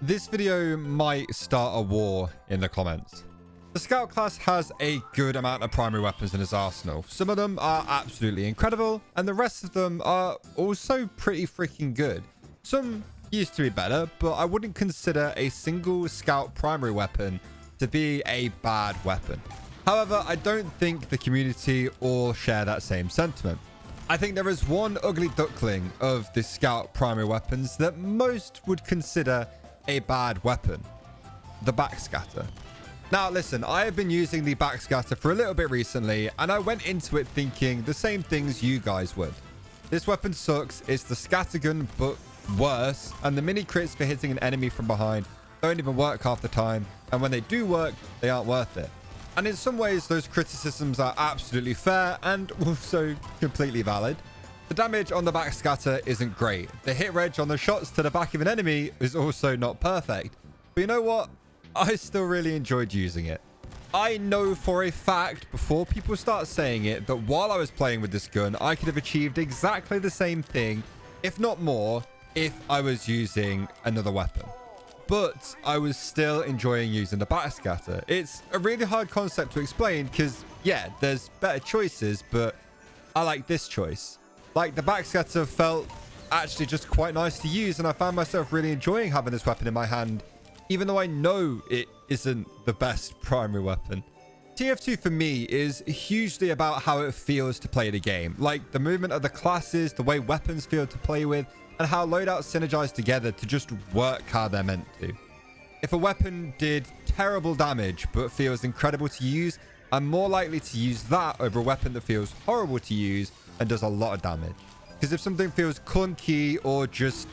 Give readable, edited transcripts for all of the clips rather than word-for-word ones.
This video might start a war in the comments. The Scout class has a good amount of primary weapons in his arsenal. Some of them are absolutely incredible, and the rest of them are also pretty freaking good. Some used to be better, but I wouldn't consider a single Scout primary weapon to be a bad weapon. However, I don't think the community all share that same sentiment. I think there is one ugly duckling of the Scout primary weapons that most would consider a bad weapon: the backscatter. Now listen, I have been using the backscatter for a little bit recently, and I went into it thinking the same things you guys would. This weapon sucks. It's the scattergun but worse, and the mini crits for hitting an enemy from behind don't even work half the time, and when they do work, they aren't worth it. And in some ways, those criticisms are absolutely fair and also completely valid. The damage on the backscatter isn't great. The hit reg on the shots to the back of an enemy is also not perfect. But you know what? I still really enjoyed using it. I know for a fact, before people start saying it, that while I was playing with this gun, I could have achieved exactly the same thing, if not more, if I was using another weapon. But I was still enjoying using the backscatter. It's a really hard concept to explain because, yeah, there's better choices, but I like this choice. Like, the backscatter felt actually just quite nice to use, and I found myself really enjoying having this weapon in my hand, even though I know it isn't the best primary weapon. TF2 for me is hugely about how it feels to play the game. Like, the movement of the classes, the way weapons feel to play with, and how loadouts synergize together to just work how they're meant to. If a weapon did terrible damage but feels incredible to use, I'm more likely to use that over a weapon that feels horrible to use and does a lot of damage. Because if something feels clunky or just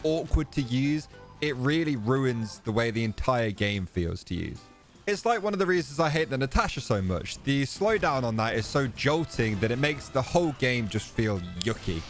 awkward to use, it really ruins the way the entire game feels to use. It's like one of the reasons I hate the Natasha so much. The slowdown on that is so jolting that it makes the whole game just feel yucky.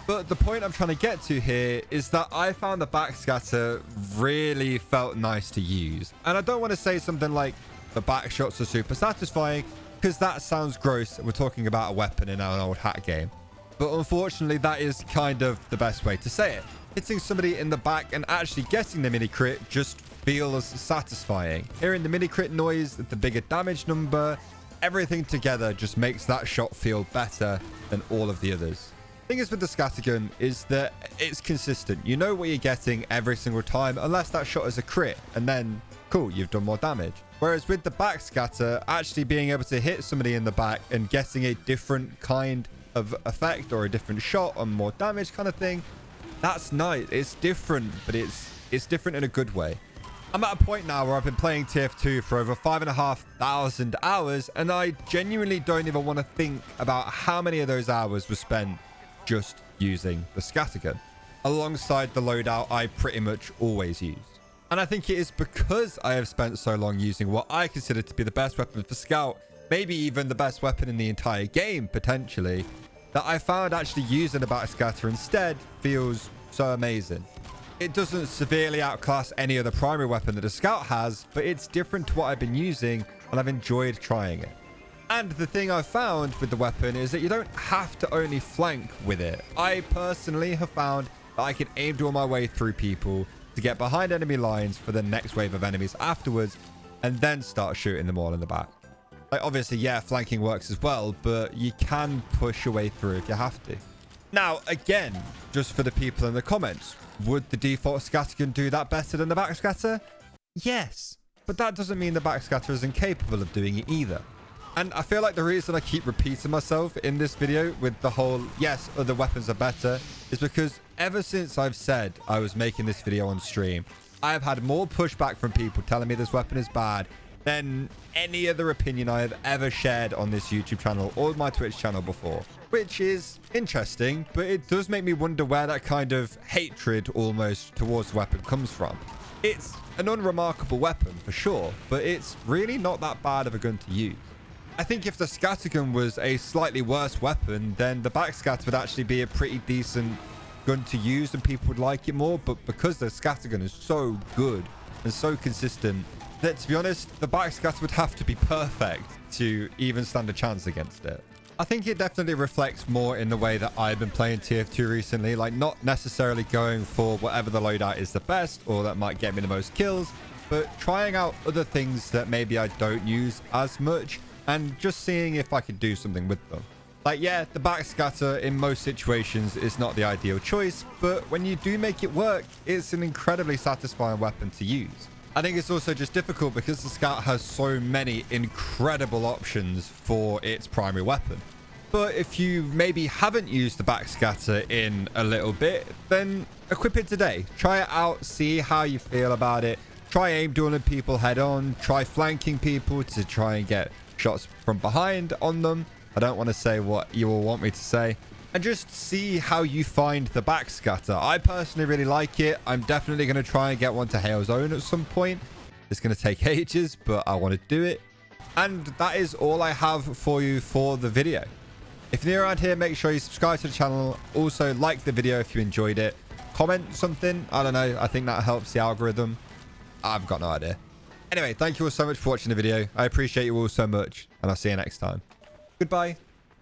But the point I'm trying to get to here is that I found the backscatter really felt nice to use. And I don't want to say something like the back shots are super satisfying, because that sounds gross. We're talking about a weapon in an old hat game. But unfortunately, that is kind of the best way to say it. Hitting somebody in the back and actually getting the mini crit just feels satisfying. Hearing the mini crit noise, the bigger damage number, everything together just makes that shot feel better than all of the others. The thing is with the scattergun is that it's consistent. You know what you're getting every single time, unless that shot is a crit, and then cool, you've done more damage. Whereas with the backscatter, actually being able to hit somebody in the back and getting a different kind of effect or a different shot on more damage kind of thing, that's nice. It's different, but it's different in a good way. I'm at a point now where I've been playing TF2 for over 5,500 hours, and I genuinely don't even want to think about how many of those hours were spent just using the scattergun alongside the loadout I pretty much always use. And I think it is because I have spent so long using what I consider to be the best weapon for Scout, maybe even the best weapon in the entire game potentially, that I found actually using the backscatter instead feels so amazing. It doesn't severely outclass any other primary weapon that a Scout has, but it's different to what I've been using, and I've enjoyed trying it. And the thing I've found with the weapon is that you don't have to only flank with it. I personally have found that I can aim duel my way through people to get behind enemy lines for the next wave of enemies afterwards, and then start shooting them all in the back. Like, obviously, yeah, flanking works as well, but you can push your way through if you have to. Now, again, just for the people in the comments, would the default scattergun do that better than the backscatter? Yes, but that doesn't mean the backscatter is incapable of doing it either. And I feel like the reason I keep repeating myself in this video with the whole, yes, other weapons are better, is because ever since I've said I was making this video on stream, I have had more pushback from people telling me this weapon is bad than any other opinion I have ever shared on this YouTube channel or my Twitch channel before. Which is interesting, but it does make me wonder where that kind of hatred almost towards the weapon comes from. It's an unremarkable weapon for sure, but it's really not that bad of a gun to use. I think if the scattergun was a slightly worse weapon, then the backscatter would actually be a pretty decent gun to use and people would like it more. But because the scattergun is so good and so consistent, that to be honest, the backscatter would have to be perfect to even stand a chance against it. I think it definitely reflects more in the way that I've been playing TF2 recently. Like, not necessarily going for whatever the loadout is the best or that might get me the most kills, but trying out other things that maybe I don't use as much and just seeing if I could do something with them. Like, yeah, the backscatter in most situations is not the ideal choice, but when you do make it work, it's an incredibly satisfying weapon to use. I think it's also just difficult because the Scout has so many incredible options for its primary weapon. But if you maybe haven't used the backscatter in a little bit, then equip it today. Try it out, see how you feel about it. Try aim dueling people head on. Try flanking people to try and get shots from behind on them. I don't want to say what you will want me to say. And just see how you find the backscatter. I personally really like it. I'm definitely going to try and get one to Hail Zone at some point. It's going to take ages, but I want to do it. And that is all I have for you for the video. If you're new around here, make sure you subscribe to the channel. Also, like the video if you enjoyed it. Comment something. I don't know. I think that helps the algorithm. I've got no idea. Anyway, thank you all so much for watching the video. I appreciate you all so much, and I'll see you next time. Goodbye.